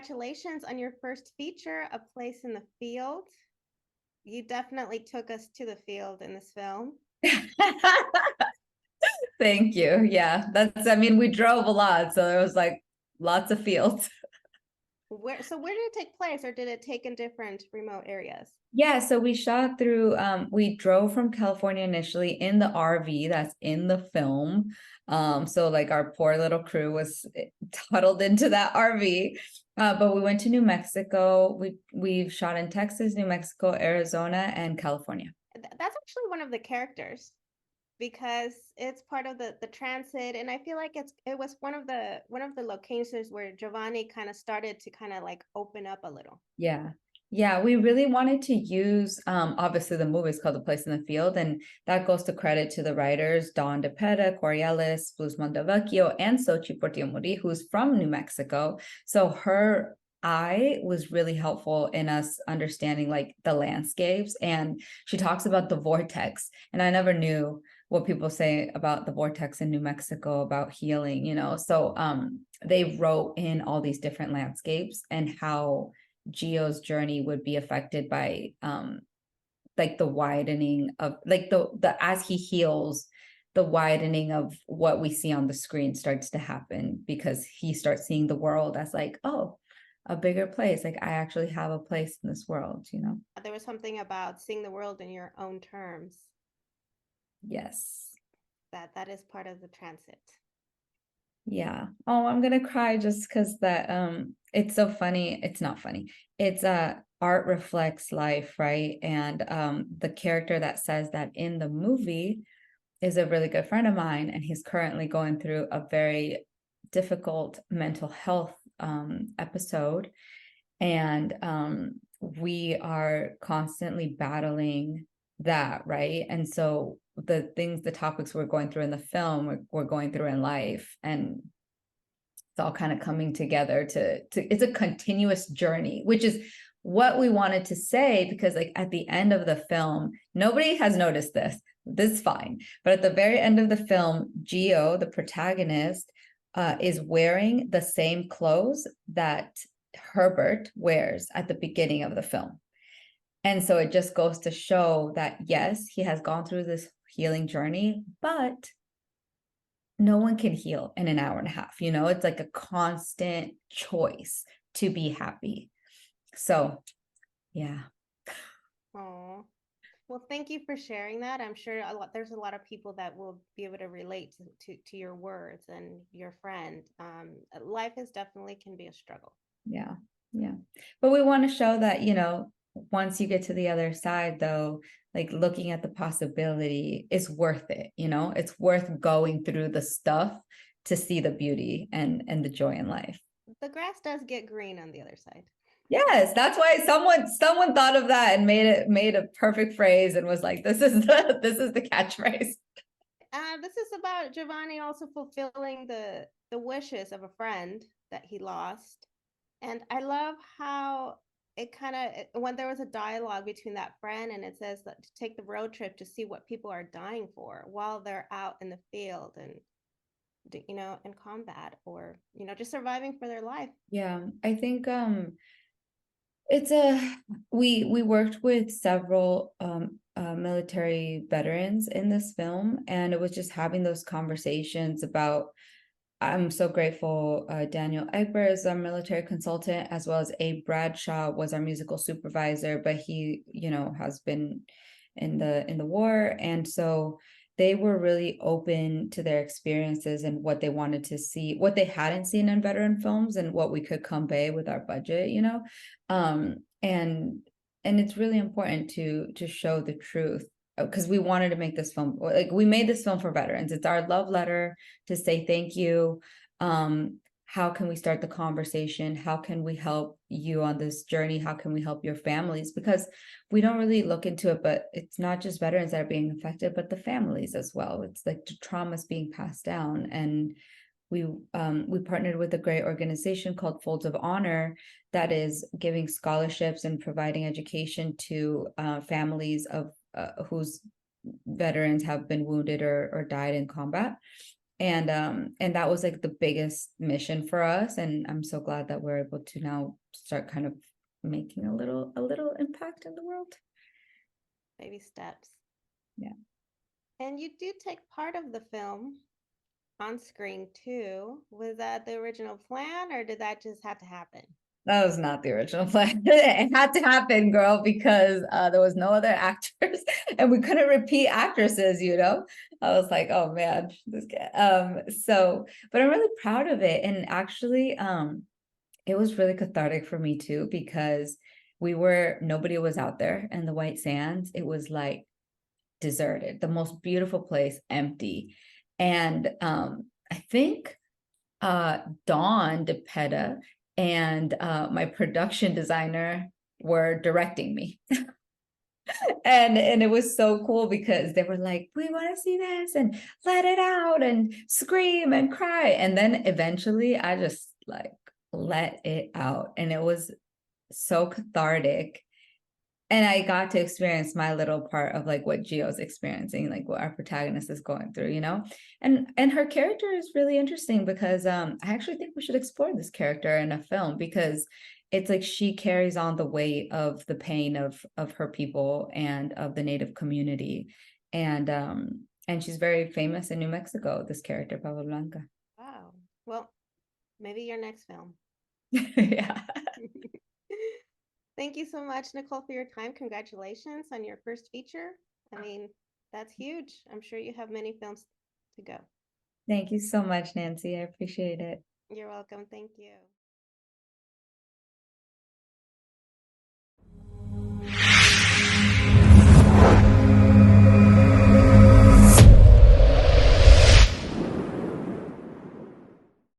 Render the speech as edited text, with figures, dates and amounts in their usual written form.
congratulations on your first feature, A Place in the Field. You definitely took us to the field in this film. Thank you. Yeah, I mean, we drove a lot, so there was like lots of fields. Where did it take place, or did it take in different remote areas? Yeah, so we shot through, we drove from California initially in the RV that's in the film. So like our poor little crew was huddled into that RV. But we went to New Mexico. We've shot in Texas, New Mexico, Arizona, and California. That's actually one of the characters because it's part of the transit, and I feel like it was one of the locations where Giovanni kind of started to kind of like open up a little. Yeah. Yeah, we really wanted to use obviously the movie is called The Place in the Field, and that goes to credit to the writers DiPetta, Khorri, Ellis, Bluesmon, Vecchio, and Xochitl Portillo-Moody, who's from New Mexico. So her eye was really helpful in us understanding like the landscapes, and she talks about the vortex, and I never knew what people say about the vortex in New Mexico about healing, you know. So they wrote in all these different landscapes and how Gio's journey would be affected by like the widening of like the as he heals, the widening of what we see on the screen starts to happen because he starts seeing the world as like, oh, a bigger place. Like I actually have a place in this world, you know? There was something about seeing the world in your own terms. Yes. That is part of the transit. Yeah. Oh, I'm gonna cry just because that it's so funny. It's not funny. It's art reflects life, right? And the character that says that in the movie is a really good friend of mine, and he's currently going through a very difficult mental health episode. And we are constantly battling that, right? And so the topics we're going through in the film, we're going through in life, and it's all kind of coming together to it's a continuous journey, which is what we wanted to say, because like at the end of the film, nobody has noticed this is fine, but at the very end of the film, Gio, the protagonist, is wearing the same clothes that Herbert wears at the beginning of the film. And so it just goes to show that yes, he has gone through this healing journey, but no one can heal in an hour and a half. You know, it's like a constant choice to be happy. So, yeah. Oh, well, thank you for sharing that. I'm sure there's a lot of people that will be able to relate to your words and your friend. Life is definitely can be a struggle. Yeah. Yeah. But we want to show that, you know, once you get to the other side, though, like looking at the possibility is worth it. You know, it's worth going through the stuff to see the beauty and the joy in life. The grass does get green on the other side. Yes, that's why someone thought of that and made a perfect phrase and was like, this is the catchphrase. This is about Giovanni also fulfilling the wishes of a friend that he lost. And I love how it kind of when there was a dialogue between that friend, and it says that to take the road trip to see what people are dying for while they're out in the field and in combat, or just surviving for their life. Yeah, I think it's a we worked with several military veterans in this film, and it was just having those conversations about. I'm so grateful. Daniel Egbert is our military consultant, as well as Abe Bradshaw was our musical supervisor, but he, you know, has been in the war, and so they were really open to their experiences and what they wanted to see, what they hadn't seen in veteran films, and what we could convey with our budget, you know, and it's really important to show the truth because we wanted to make this film, like we made this film for veterans. It's our love letter to say thank you. How can we start the conversation? How can we help you on this journey? How can we help your families? Because we don't really look into it, but it's not just veterans that are being affected, but the families as well. It's like the traumas being passed down. And we partnered with a great organization called Folds of Honor that is giving scholarships and providing education to families of whose veterans have been wounded or died in combat. And that was like the biggest mission for us, and I'm so glad that we're able to now start kind of making a little impact in the world. Baby steps. Yeah. And you do take part of the film on screen too. Was that the original plan, or did that just have to happen? That was not the original plan. It had to happen, girl, because there was no other actors and we couldn't repeat actresses, you know? I was like, oh man, this guy. But I'm really proud of it. And actually, it was really cathartic for me too, because nobody was out there in the White Sands. It was like deserted, the most beautiful place, empty. And I think Dawn DiPetta and my production designer were directing me. And it was so cool because they were like, we want to see this and let it out and scream and cry. And then eventually I just like let it out. And it was so cathartic. And I got to experience my little part of like what Gio's experiencing, like what our protagonist is going through, you know? And her character is really interesting because I actually think we should explore this character in a film, because it's like she carries on the weight of the pain of her people and of the Native community. And she's very famous in New Mexico, this character, Pablo Blanca. Wow. Well, maybe your next film. Yeah. Thank you so much, Nicole, for your time. Congratulations on your first feature. I mean, that's huge. I'm sure you have many films to go. Thank you so much, Nancy. I appreciate it. You're welcome. Thank you.